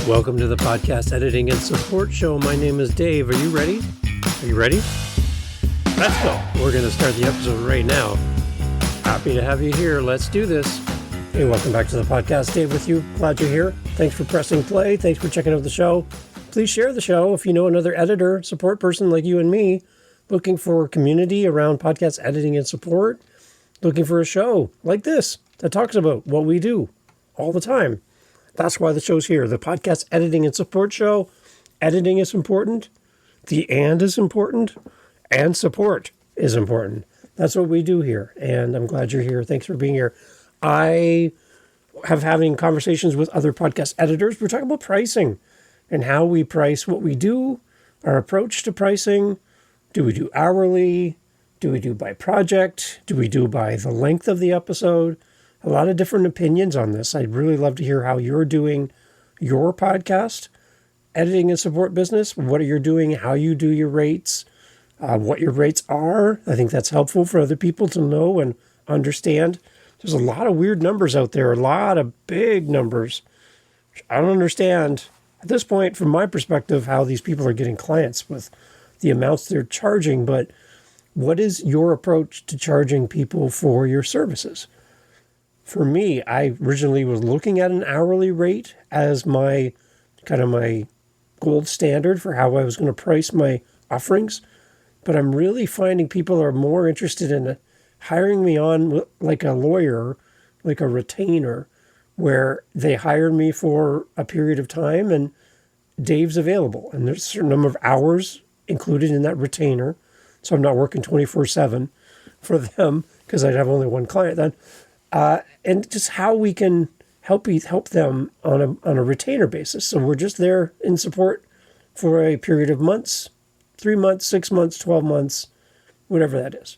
Welcome to the podcast editing and support show. My name is Dave. Are you ready? Are you ready? Let's go. We're going to start the episode right now. Happy to have you here. Let's do this. Hey, welcome back to the podcast. Dave with you. Glad you're here. Thanks for pressing play. Thanks for checking out the show. Please share the show if you know another editor, support person like you and me, looking for community around podcast editing and support, looking for a show like this that talks about what we do all the time. That's why the show's here. The podcast editing and support show. Editing is important. The and is important. And support is important. That's what we do here. And I'm glad you're here. Thanks for being here. I have having conversations with other podcast editors. We're talking about pricing and how we price what we do, our approach to pricing. Do we do hourly? Do we do by project? Do we do by the length of the episode? A lot of different opinions on this. I'd really love to hear how you're doing your podcast, editing and support business, what you're doing, how you do your rates, what your rates are. I think that's helpful for other people to know and understand. There's a lot of weird numbers out there, a lot of big numbers. I don't understand at this point, from my perspective, how these people are getting clients with the amounts they're charging. But what is your approach to charging people for your services? For me, I originally was looking at an hourly rate as my gold standard for how I was going to price my offerings. But I'm really finding people are more interested in hiring me on like a lawyer, like a retainer, where they hire me for a period of time and Dave's available. And there's a certain number of hours included in that retainer. So I'm not working 24/7 for them because I'd have only one client then. And just how we can help them on a retainer basis. So we're just there in support for a period of months, 3 months, 6 months, 12 months, whatever that is.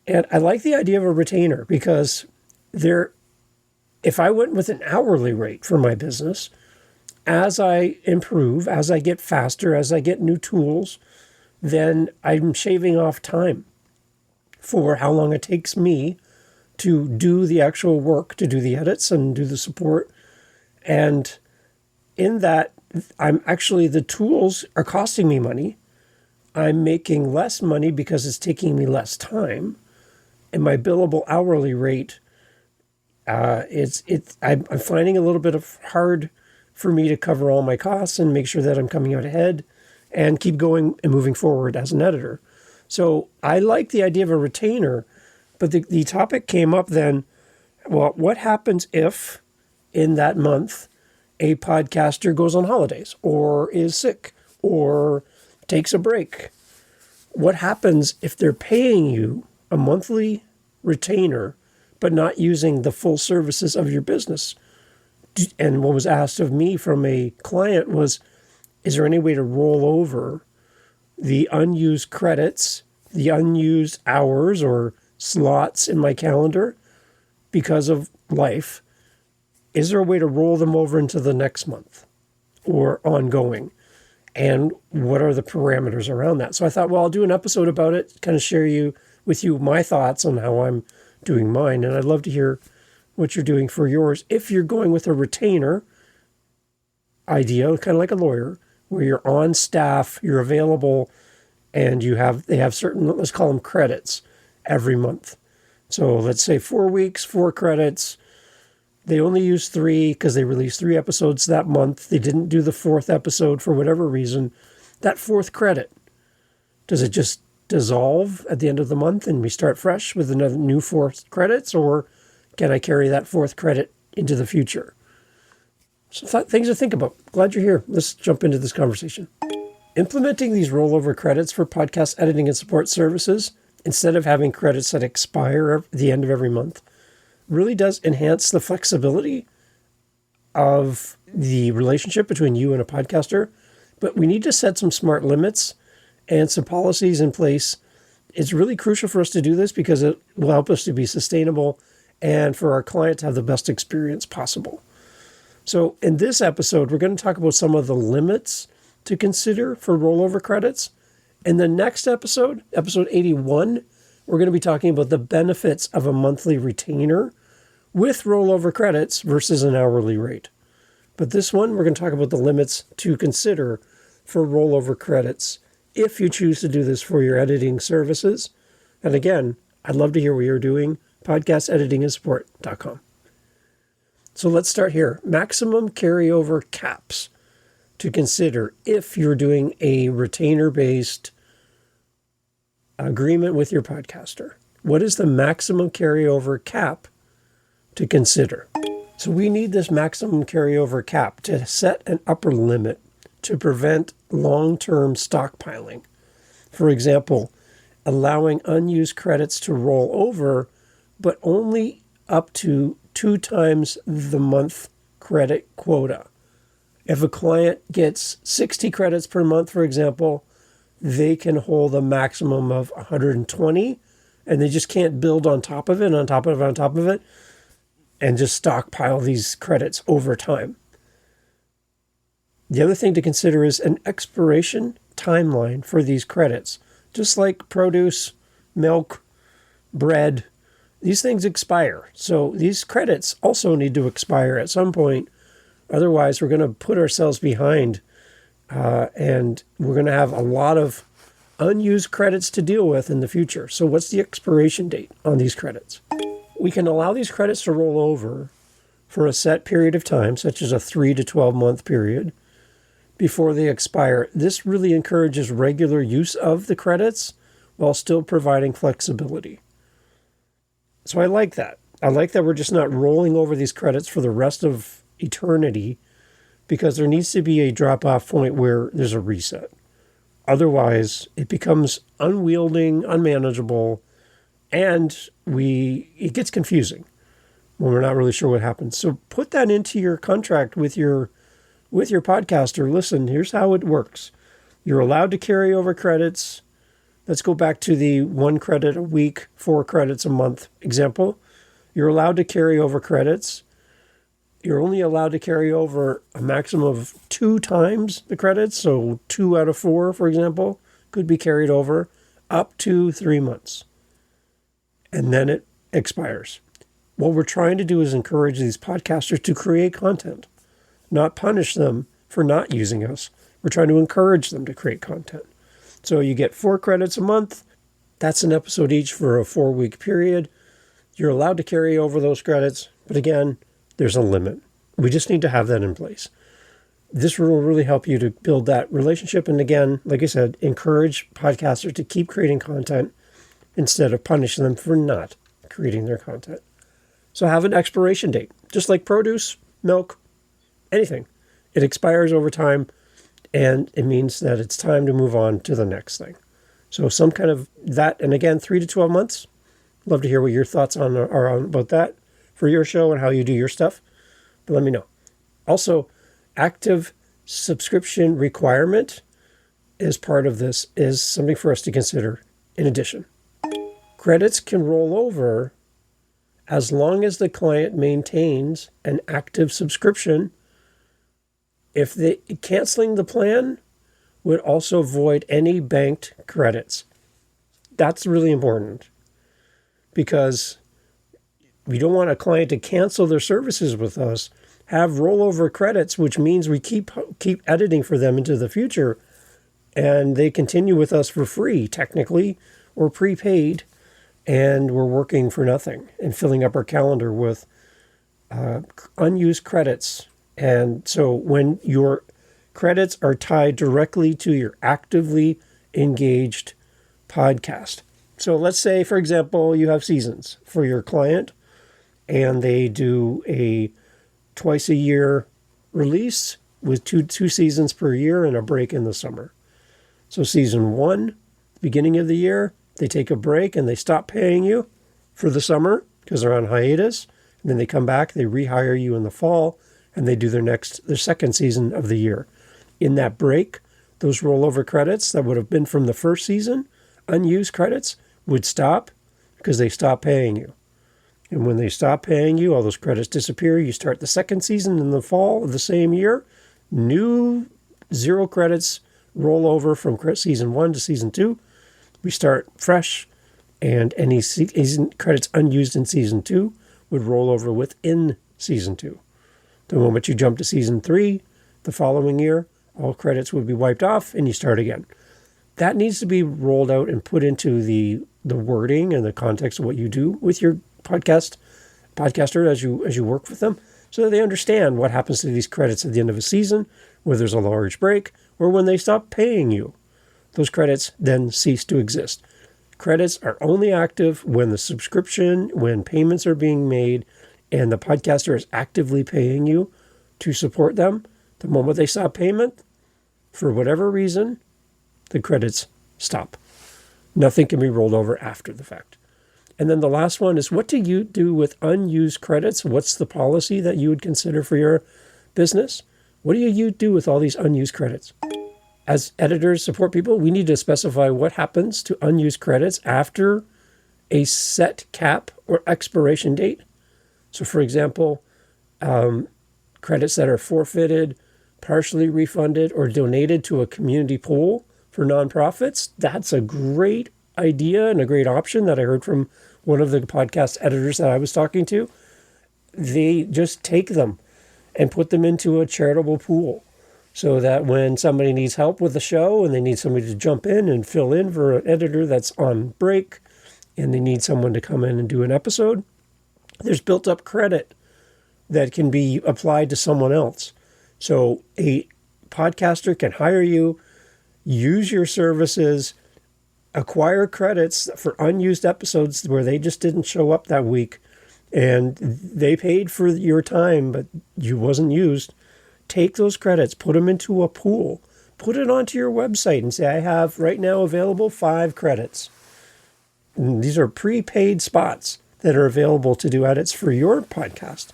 And I like the idea of a retainer because if I went with an hourly rate for my business, as I improve, as I get faster, as I get new tools, then I'm shaving off time for how long it takes me to do the actual work, to do the edits and do the support. And in that, the tools are costing me money. I'm making less money because it's taking me less time. And my billable hourly rate, I'm finding a little bit of hard for me to cover all my costs and make sure that I'm coming out ahead and keep going and moving forward as an editor. So I like the idea of a retainer. But the topic came up then, well, what happens if in that month a podcaster goes on holidays or is sick or takes a break? What happens if they're paying you a monthly retainer but not using the full services of your business? And what was asked of me from a client was, is there any way to roll over the unused credits, the unused hours or slots in my calendar because of life? Is there a way to roll them over into the next month or ongoing? And what are the parameters around that? So I thought, well, I'll do an episode about it, kind of share with you my thoughts on how I'm doing mine. And I'd love to hear what you're doing for yours. If you're going with a retainer idea, kind of like a lawyer, where you're on staff, you're available, and they have certain, let's call them credits, every month. So let's say 4 weeks, 4 credits. They only use 3 because they released 3 episodes that month. They didn't do the 4th episode for whatever reason. That 4th credit, does it just dissolve at the end of the month and we start fresh with another new 4 credits? Or can I carry that 4th credit into the future? So things to think about. Glad you're here. Let's jump into this conversation. Implementing these rollover credits for podcast editing and support services, instead of having credits that expire at the end of every month, really does enhance the flexibility of the relationship between you and a podcaster. But we need to set some smart limits and some policies in place. It's really crucial for us to do this because it will help us to be sustainable and for our client to have the best experience possible. So in this episode, we're going to talk about some of the limits to consider for rollover credits. In the next episode, episode 81, we're going to be talking about the benefits of a monthly retainer with rollover credits versus an hourly rate. But this one, we're going to talk about the limits to consider for rollover credits if you choose to do this for your editing services. And again, I'd love to hear what you're doing. Podcasteditingandsupport.com. So let's start here. Maximum carryover caps to consider if you're doing a retainer-based agreement with your podcaster. What is the maximum carryover cap to consider? So we need this maximum carryover cap to set an upper limit to prevent long-term stockpiling. For example, allowing unused credits to roll over, but only up to 2 times the month credit quota. If a client gets 60 credits per month, for example, they can hold a maximum of 120, and they just can't build on top of it, and just stockpile these credits over time. The other thing to consider is an expiration timeline for these credits. Just like produce, milk, bread, these things expire. So these credits also need to expire at some point. Otherwise, we're going to put ourselves behind and we're going to have a lot of unused credits to deal with in the future. So what's the expiration date on these credits? We can allow these credits to roll over for a set period of time, such as a 3 to 12 month period, before they expire. This really encourages regular use of the credits while still providing flexibility. So I like that. I like that we're just not rolling over these credits for the rest of eternity, because there needs to be a drop-off point where there's a reset. Otherwise, it becomes unwielding, unmanageable, and it gets confusing when we're not really sure what happens. So put that into your contract with your podcaster. Listen, here's how it works. You're allowed to carry over credits. Let's go back to the 1 credit a week, 4 credits a month example. You're allowed to carry over credits. You're only allowed to carry over a maximum of 2 times the credits. So 2 out of 4, for example, could be carried over up to 3 months. And then it expires. What we're trying to do is encourage these podcasters to create content, not punish them for not using us. We're trying to encourage them to create content. So you get 4 credits a month. That's an episode each for a 4-week period. You're allowed to carry over those credits. But again, there's a limit. We just need to have that in place. This will really help you to build that relationship. And again, like I said, encourage podcasters to keep creating content instead of punishing them for not creating their content. So have an expiration date. Just like produce, milk, anything. It expires over time, and it means that it's time to move on to the next thing. So some kind of that, and again, 3 to 12 months. Love to hear what your thoughts are on about that for your show and how you do your stuff. But let me know. Also, active subscription requirement as part of this is something for us to consider in addition. Credits can roll over as long as the client maintains an active subscription. If canceling the plan would also void any banked credits. That's really important, because we don't want a client to cancel their services with us, have rollover credits, which means we keep editing for them into the future, and they continue with us for free, technically, or prepaid, and we're working for nothing and filling up our calendar with unused credits. And so when your credits are tied directly to your actively engaged podcast. So let's say, for example, you have seasons for your client, and they do a twice a year release with two seasons per year and a break in the summer. So season 1, beginning of the year, they take a break and they stop paying you for the summer because they're on hiatus. And then they come back, they rehire you in the fall, and they do their second season of the year. In that break, those rollover credits that would have been from the first season, unused credits, would stop because they stop paying you. And when they stop paying you, all those credits disappear. You start the second season in the fall of the same year. New 0 credits roll over from season 1 to season 2. We start fresh, and any credits unused in season 2 would roll over within season 2. The moment you jump to season 3, the following year, all credits would be wiped off and you start again. That needs to be rolled out and put into the wording and the context of what you do with your podcaster as you work with them, so that they understand what happens to these credits at the end of a season, where there's a large break, or when they stop paying you. Those credits then cease to exist. Credits are only active when the subscription, when payments are being made, and the podcaster is actively paying you to support them. The moment they stop payment, for whatever reason, the credits stop. Nothing can be rolled over after the fact. And then the last one is, what do you do with unused credits? What's the policy that you would consider for your business? What do you do with all these unused credits? As editors, support people, we need to specify what happens to unused credits after a set cap or expiration date. So for example, credits that are forfeited, partially refunded, or donated to a community pool for nonprofits, that's a great idea and a great option that I heard from one of the podcast editors that I was talking to. They just take them and put them into a charitable pool so that when somebody needs help with the show and they need somebody to jump in and fill in for an editor that's on break and they need someone to come in and do an episode, there's built up credit that can be applied to someone else. So a podcaster can hire you, use your services, acquire credits for unused episodes where they just didn't show up that week and they paid for your time, but you wasn't used. Take those credits, put them into a pool, put it onto your website and say, I have right now available 5 credits. And these are prepaid spots that are available to do edits for your podcast.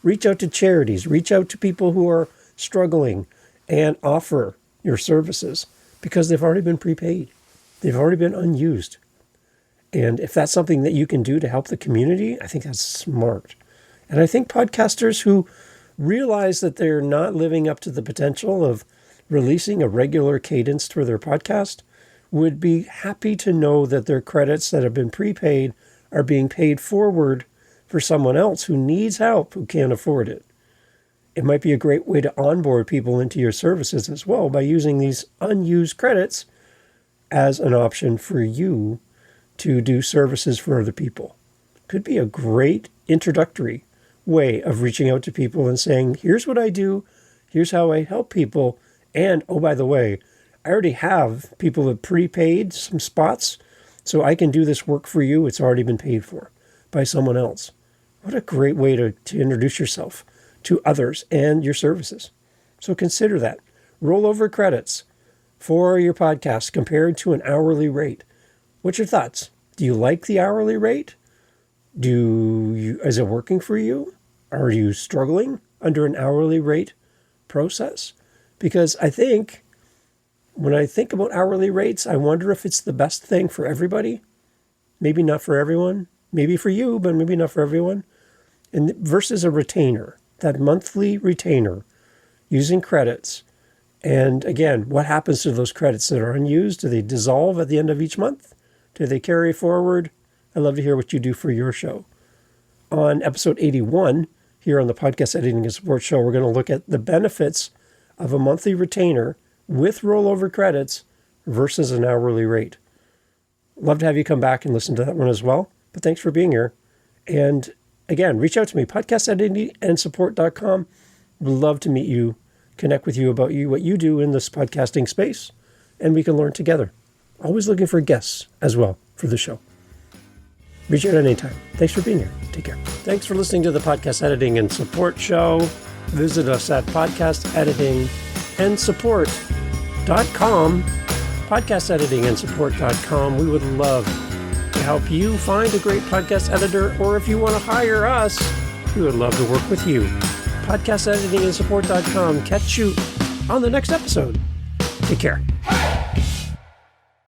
Reach out to charities, reach out to people who are struggling and offer your services because they've already been prepaid. They've already been unused. And if that's something that you can do to help the community, I think that's smart. And I think podcasters who realize that they're not living up to the potential of releasing a regular cadence for their podcast would be happy to know that their credits that have been prepaid are being paid forward for someone else who needs help, who can't afford it. It might be a great way to onboard people into your services as well by using these unused credits as an option for you to do services for other people. Could be a great introductory way of reaching out to people and saying, here's what I do, here's how I help people, and oh, by the way, I already have people that prepaid some spots, so I can do this work for you. It's already been paid for by someone else. What a great way to introduce yourself to others and your services. So consider that. Rollover credits for your podcast compared to an hourly rate. What's your thoughts? Do you like the hourly rate? Is it working for you? Are you struggling under an hourly rate process? Because I think when I think about hourly rates, I wonder if it's the best thing for everybody. Maybe not for everyone. Maybe for you, but maybe not for everyone. And versus a retainer, that monthly retainer using credits. And again, what happens to those credits that are unused? Do they dissolve at the end of each month? Do they carry forward? I'd love to hear what you do for your show. On episode 81, here on the Podcast Editing and Support Show, we're going to look at the benefits of a monthly retainer with rollover credits versus an hourly rate. Love to have you come back and listen to that one as well. But thanks for being here. And again, reach out to me, podcasteditingandsupport.com. Would love to meet you, connect with you about what you do in this podcasting space, and we can learn together. Always looking for guests as well for the show. Reach out anytime. Thanks for being here. Take care. Thanks for listening to the Podcast Editing and Support Show. Visit us at podcasteditingandsupport.com, podcasteditingandsupport.com. We would love to help you find a great podcast editor, or if you want to hire us, we would love to work with you. Podcasteditingandsupport.com. Catch you on the next episode. Take care.